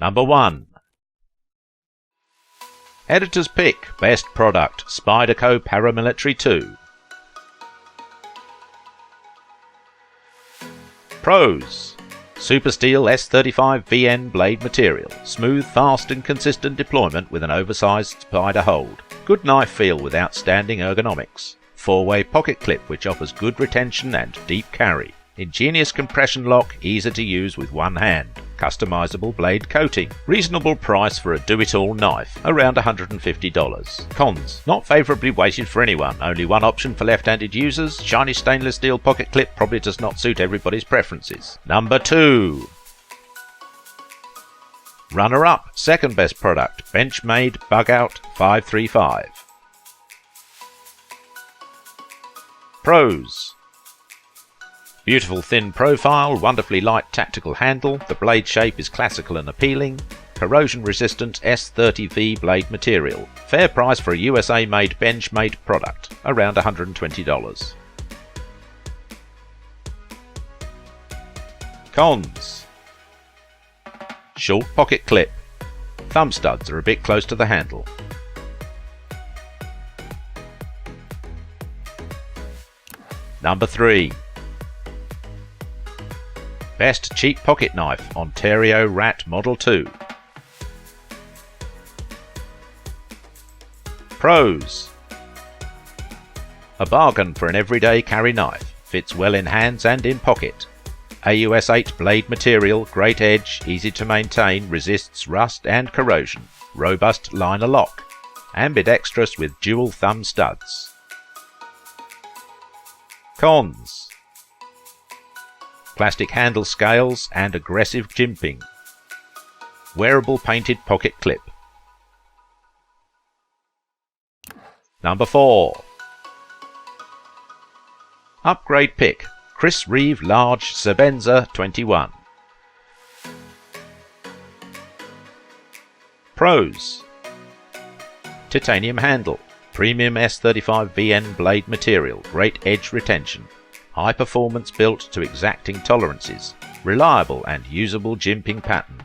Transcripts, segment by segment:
Number 1. Editor's Pick Best Product Spyderco Paramilitary 2. Pros: Super Steel S35 VN blade material, smooth, fast and consistent deployment with an oversized spider hold, good knife feel with outstanding ergonomics, 4-way pocket clip which offers good retention and deep carry, ingenious compression lock, easy to use with one hand, customizable blade coating, reasonable price for a do-it-all knife, around $150. Cons: not favourably weighted for anyone, only one option for left-handed users, shiny stainless steel pocket clip probably does not suit everybody's preferences. Number 2. Runner-up, second best product, Benchmade Bug Out 535. Pros: beautiful thin profile, wonderfully light tactical handle, the blade shape is classical and appealing, corrosion resistant S30V blade material, fair price for a USA made Benchmade product, around $120. Cons: short pocket clip, thumb studs are a bit close to the handle. Number 3. Best cheap pocket knife, Ontario Rat Model 2. Pros: a bargain for an everyday carry knife, fits well in hands and in pocket. AUS 8 blade material, great edge, easy to maintain, resists rust and corrosion, robust liner lock, ambidextrous with dual thumb studs. Cons: plastic handle scales and aggressive jimping. Wearable painted pocket clip. Number 4. Upgrade pick, Chris Reeve Large Sebenza 21. Pros: titanium handle, premium S35 VN blade material, great edge retention, high performance built to exacting tolerances, reliable and usable jimping pattern,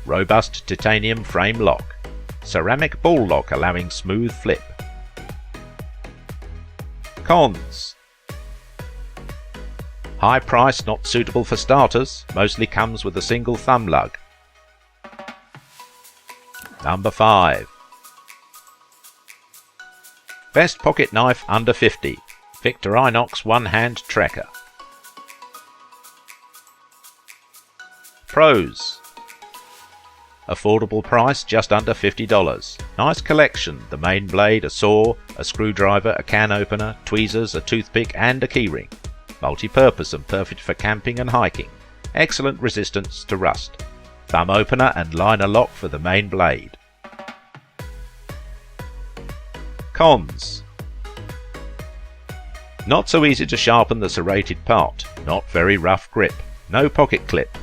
robust titanium frame lock, ceramic ball lock allowing smooth flip. Cons: high price, not suitable for starters, mostly comes with a single thumb lug. Number 5. Best pocket knife under 50, Victorinox one-hand tracker. Pros: affordable price, just under $50. Nice collection, the main blade, a saw, a screwdriver, a can opener, tweezers, a toothpick and a keyring. Multi-purpose and perfect for camping and hiking. Excellent resistance to rust. Thumb opener and liner lock for the main blade. Cons: not so easy to sharpen the serrated part, not very rough grip, no pocket clip,